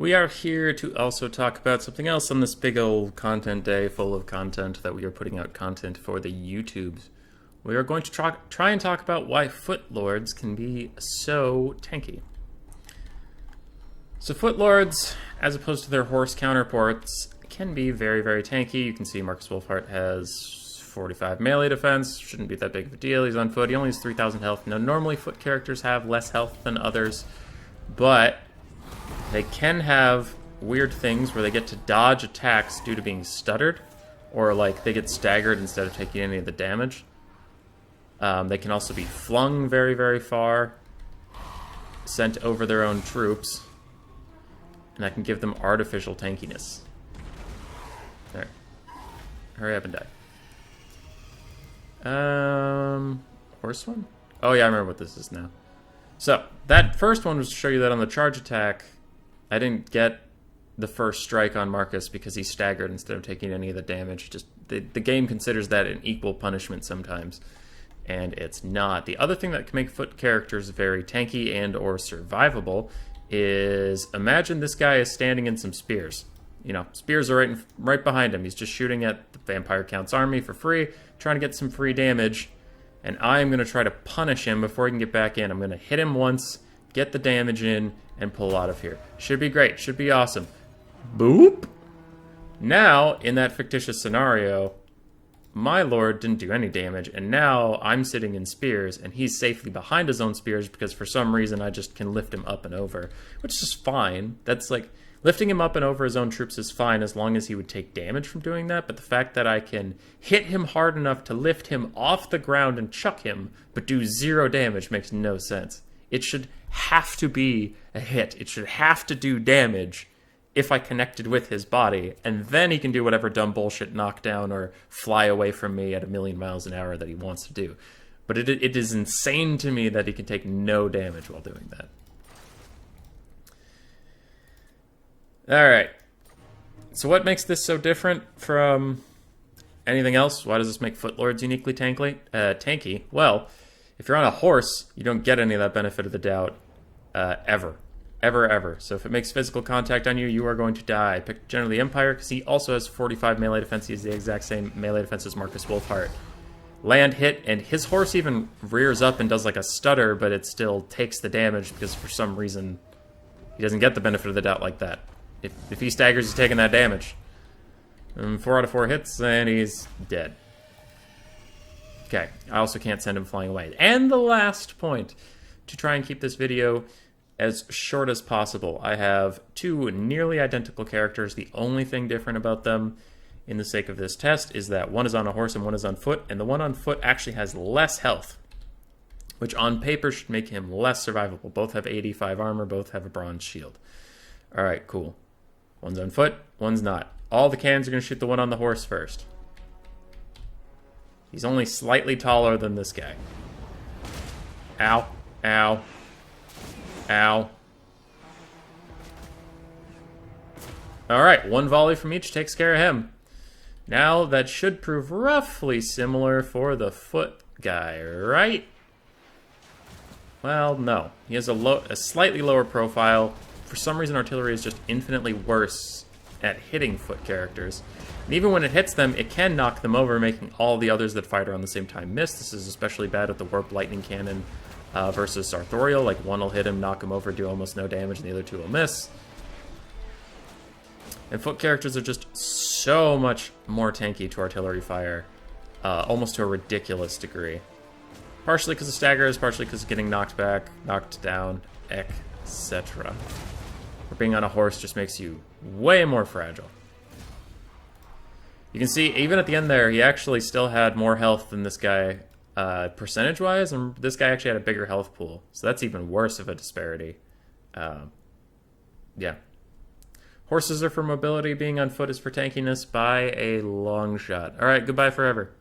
We are here to also talk about something else on this big old content day full of content that we are putting out content for the YouTubes. We are going to try and talk about why Foot Lords can be so tanky. So Foot Lords, as opposed to their horse counterparts, can be very, very tanky. You can see Marcus Wolfhart has 45 melee defense. Shouldn't be that big of a deal. He's on foot. He only has 3,000 health. Now, normally foot characters have less health than others, but they can have weird things where they get to dodge attacks due to being stuttered, or like they get staggered instead of taking any of the damage. They can also be flung very, very far, sent over their own troops, and that can give them artificial tankiness. There. Hurry up and die. Horse one? Oh yeah, I remember what this is now. So, that first one was to show you that on the charge attack, I didn't get the first strike on Marcus because he staggered instead of taking any of the damage. Just the game considers that an equal punishment sometimes, and it's not. The other thing that can make foot characters very tanky and or survivable is, imagine this guy is standing in some spears. You know, spears are right behind him. He's just shooting at the Vampire Count's army for free, trying to get some free damage, and I'm going to try to punish him before he can get back in. I'm going to hit him once, get the damage in, and pull out of here. Should be great. Should be awesome. Boop! Now, in that fictitious scenario, my lord didn't do any damage, and now I'm sitting in spears, and he's safely behind his own spears because for some reason I just can lift him up and over, which is fine. That's like, lifting him up and over his own troops is fine as long as he would take damage from doing that, but the fact that I can hit him hard enough to lift him off the ground and chuck him, but do 0 damage makes no sense. It should have to be a hit. It should have to do damage if I connected with his body, and then he can do whatever dumb bullshit knockdown or fly away from me at 1,000,000 miles an hour that he wants to do. But it is insane to me that he can take no damage while doing that. Alright, so what makes this so different from anything else? Why does this make Foot Lords uniquely tanky? Well, if you're on a horse, you don't get any of that benefit of the doubt ever. Ever. So if it makes physical contact on you, you are going to die. Pick generally Empire, because he also has 45 melee defense. He has the exact same melee defense as Marcus Wolfhart. Land hit, and his horse even rears up and does like a stutter, but it still takes the damage because for some reason he doesn't get the benefit of the doubt like that. If he staggers, he's taking that damage. 4 out of 4 hits, and he's dead. Okay, I also can't send him flying away. And the last point, to try and keep this video as short as possible, I have 2 nearly identical characters. The only thing different about them, in the sake of this test, is that one is on a horse and one is on foot, and the one on foot actually has less health, which on paper should make him less survivable. Both have 85 armor, both have a bronze shield. Alright, cool. One's on foot, one's not. All the cannons are going to shoot the one on the horse first. He's only slightly taller than this guy. Ow. Ow. Ow. Alright, 1 volley from each takes care of him. Now, that should prove roughly similar for the foot guy, right? Well, no. He has a slightly lower profile. For some reason, artillery is just infinitely worse at hitting foot characters. And even when it hits them, it can knock them over, making all the others that fight around the same time miss. This is especially bad with the Warp Lightning Cannon versus Arthurial. Like, one will hit him, knock him over, do almost no damage, and the other 2 will miss. And foot characters are just so much more tanky to artillery fire, almost to a ridiculous degree. Partially because of staggers, partially because of getting knocked back, knocked down, etc. Or being on a horse just makes you way more fragile. You can see, even at the end there, he actually still had more health than this guy percentage-wise, and this guy actually had a bigger health pool. So that's even worse of a disparity. Yeah. Horses are for mobility, being on foot is for tankiness by a long shot. Alright, goodbye forever.